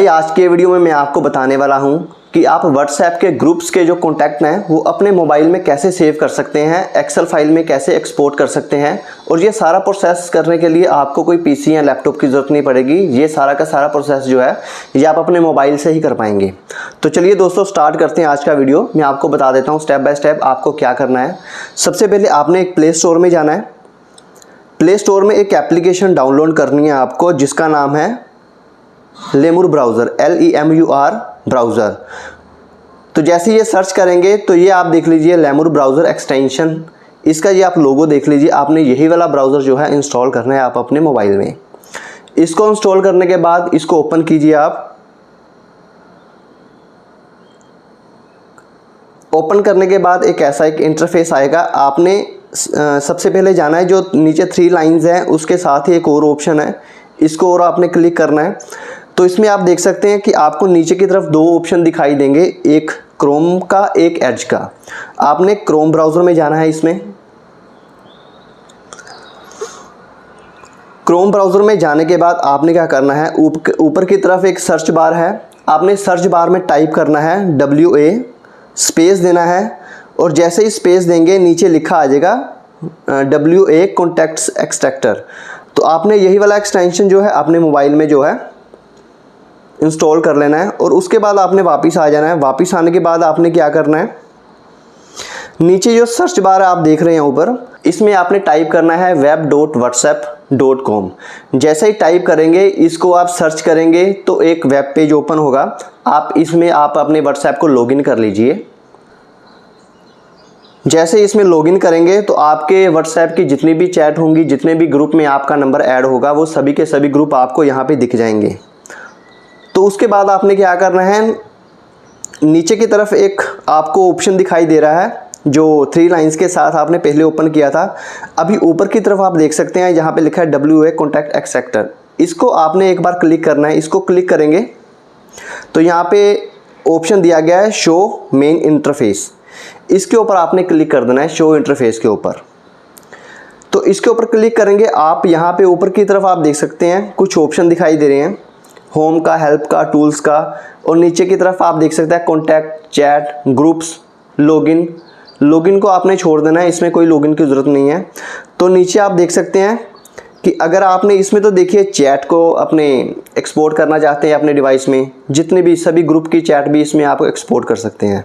आज के वीडियो में मैं आपको बताने वाला हूं कि आप व्हाट्सएप के ग्रुप्स के जो कॉन्टैक्ट हैं वो अपने मोबाइल में कैसे सेव कर सकते हैं, एक्सेल फाइल में कैसे एक्सपोर्ट कर सकते हैं। और ये सारा प्रोसेस करने के लिए आपको कोई पीसी या लैपटॉप की ज़रूरत नहीं पड़ेगी। ये सारा का सारा प्रोसेस जो है ये आप अपने मोबाइल से ही कर पाएंगे। तो चलिए दोस्तों स्टार्ट करते हैं आज का वीडियो। मैं आपको बता देता हूँ स्टेप बाय स्टेप आपको क्या करना है। सबसे पहले आपने एक प्ले स्टोर में जाना है। प्ले स्टोर में एक एप्लीकेशन डाउनलोड करनी है आपको जिसका नाम है लेमूर ब्राउज़र, LEMUR ब्राउज़र। तो जैसे ये सर्च करेंगे तो ये आप देख लीजिए लेमूर ब्राउज़र एक्सटेंशन, इसका ये आप लोगो देख लीजिए। आपने यही वाला ब्राउज़र जो है इंस्टॉल करना है आप अपने मोबाइल में। इसको इंस्टॉल करने के बाद इसको ओपन कीजिए आप। ओपन करने के बाद एक ऐसा एक इंटरफेस आएगा। आपने सबसे पहले जाना है जो नीचे 3 लाइंस हैं उसके साथ ही एक और ऑप्शन है, इसको और आपने क्लिक करना है। तो इसमें आप देख सकते हैं कि आपको नीचे की तरफ 2 ऑप्शन दिखाई देंगे, एक क्रोम का एक एज का। आपने क्रोम ब्राउज़र में जाना है। इसमें क्रोम ब्राउज़र में जाने के बाद आपने क्या करना है, ऊपर की तरफ एक सर्च बार है। आपने सर्च बार में टाइप करना है WA, स्पेस देना है और जैसे ही स्पेस देंगे नीचे लिखा आ जाएगा WA कॉन्टैक्ट्स एक्सट्रैक्टर। तो आपने यही वाला एक्सटेंशन जो है अपने मोबाइल में जो है इंस्टॉल कर लेना है और उसके बाद आपने वापस आ जाना है। वापस आने के बाद आपने क्या करना है, नीचे जो सर्च बार आप देख रहे हैं ऊपर, इसमें आपने टाइप करना है web.whatsapp.com। जैसे ही टाइप करेंगे इसको आप सर्च करेंगे तो एक वेब पेज ओपन होगा। आप इसमें आप अपने व्हाट्सएप को लॉगिन कर लीजिए। जैसे इसमें लॉगिन करेंगे तो आपके व्हाट्सएप की जितनी भी चैट होंगी, जितने भी ग्रुप में आपका नंबर ऐड होगा, वो सभी के सभी ग्रुप आपको यहाँ पे दिख जाएंगे। तो उसके बाद आपने क्या करना है, नीचे की तरफ एक आपको ऑप्शन दिखाई दे रहा है जो 3 लाइंस के साथ आपने पहले ओपन किया था। अभी ऊपर की तरफ आप देख सकते हैं यहाँ पे लिखा है WA कॉन्टैक्ट एक्सट्रैक्टर। इसको आपने एक बार क्लिक करना है। इसको क्लिक करेंगे तो यहाँ पे ऑप्शन दिया गया है शो मेन इंटरफेस। इसके ऊपर आपने क्लिक कर देना है, शो इंटरफेस के ऊपर। तो इसके ऊपर क्लिक करेंगे आप, यहाँ पे ऊपर की तरफ आप देख सकते हैं कुछ ऑप्शन दिखाई दे रहे हैं, होम का, हेल्प का, टूल्स का, और नीचे की तरफ आप देख सकते हैं contact, chat, groups, login. Login को आपने छोड़ देना है, इसमें कोई लॉगिन की ज़रूरत नहीं है। तो नीचे आप देख सकते हैं कि अगर आपने इसमें तो देखिए चैट को अपने एक्सपोर्ट करना चाहते हैं अपने डिवाइस में, जितने भी सभी ग्रुप की चैट भी इसमें आप एक्सपोर्ट कर सकते हैं।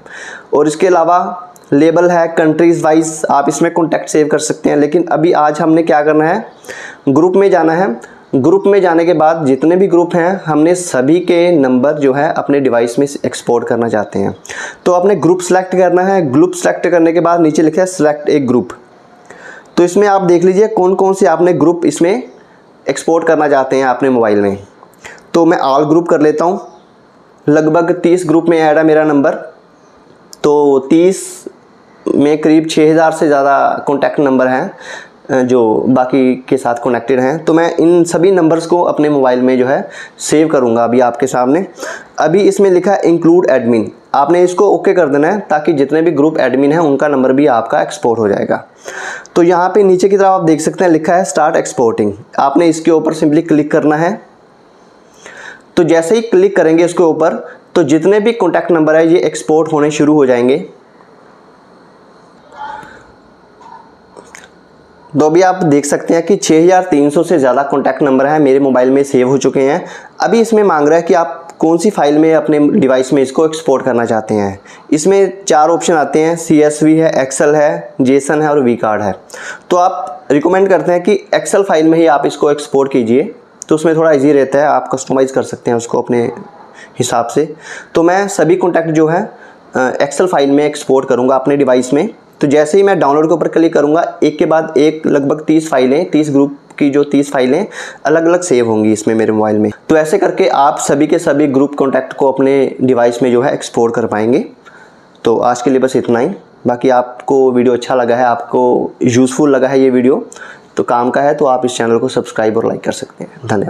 और इसके अलावा लेबल है, कंट्रीज़ वाइज आप इसमें कॉन्टैक्ट सेव कर सकते हैं। लेकिन अभी आज हमने क्या करना है, ग्रुप में जाना है। ग्रुप में जाने के बाद जितने भी ग्रुप हैं हमने सभी के नंबर जो है अपने डिवाइस में एक्सपोर्ट करना चाहते हैं। तो आपने ग्रुप सेलेक्ट करना है। ग्रुप सेलेक्ट करने के बाद नीचे लिखा है सेलेक्ट एक ग्रुप। तो इसमें आप देख लीजिए कौन कौन से आपने ग्रुप इसमें एक्सपोर्ट करना चाहते हैं अपने मोबाइल में। तो मैं ऑल ग्रुप कर लेता हूँ। लगभग 30 ग्रुप में ऐड है मेरा नंबर। तो 30 में करीब 6000 से ज़्यादा कॉन्टैक्ट नंबर हैं जो बाकी के साथ कनेक्टेड हैं। तो मैं इन सभी नंबर्स को अपने मोबाइल में जो है सेव करूंगा अभी आपके सामने। अभी इसमें लिखा है इंक्लूड एडमिन, आपने इसको ओके कर देना है ताकि जितने भी ग्रुप एडमिन हैं उनका नंबर भी आपका एक्सपोर्ट हो जाएगा। तो यहाँ पे नीचे की तरफ आप देख सकते हैं लिखा है स्टार्ट एक्सपोर्टिंग। आपने इसके ऊपर सिंपली क्लिक करना है। तो जैसे ही क्लिक करेंगे इसके ऊपर तो जितने भी कॉन्टैक्ट नंबर है ये एक्सपोर्ट होने शुरू हो जाएंगे। तो अभी आप देख सकते हैं कि 6300 से ज़्यादा कॉन्टैक्ट नंबर है मेरे मोबाइल में सेव हो चुके हैं। अभी इसमें मांग रहा है कि आप कौन सी फाइल में अपने डिवाइस में इसको एक्सपोर्ट करना चाहते हैं। इसमें 4 ऑप्शन आते हैं, CSV है, एक्सेल है, जेसन है और वी कार्ड है। तो आप रिकमेंड करते हैं कि एक्सेल फाइल में ही आप इसको एक्सपोर्ट कीजिए, तो उसमें थोड़ा ईजी रहता है, आप कस्टमाइज़ कर सकते हैं उसको अपने हिसाब से। तो मैं सभी कॉन्टैक्ट जो है एक्सेल फाइल में एक्सपोर्ट करूँगा अपने डिवाइस में। तो जैसे ही मैं डाउनलोड के ऊपर क्लिक करूँगा एक के बाद एक लगभग 30 फाइलें, 30 ग्रुप की जो 30 फाइलें अलग अलग सेव होंगी इसमें मेरे मोबाइल में। तो ऐसे करके आप सभी के सभी ग्रुप कॉन्टैक्ट को अपने डिवाइस में जो है एक्सपोर्ट कर पाएंगे। तो आज के लिए बस इतना ही। बाकी आपको वीडियो अच्छा लगा है, आपको यूज़फुल लगा है ये वीडियो, तो काम का है, तो आप इस चैनल को सब्सक्राइब और लाइक कर सकते हैं। धन्यवाद।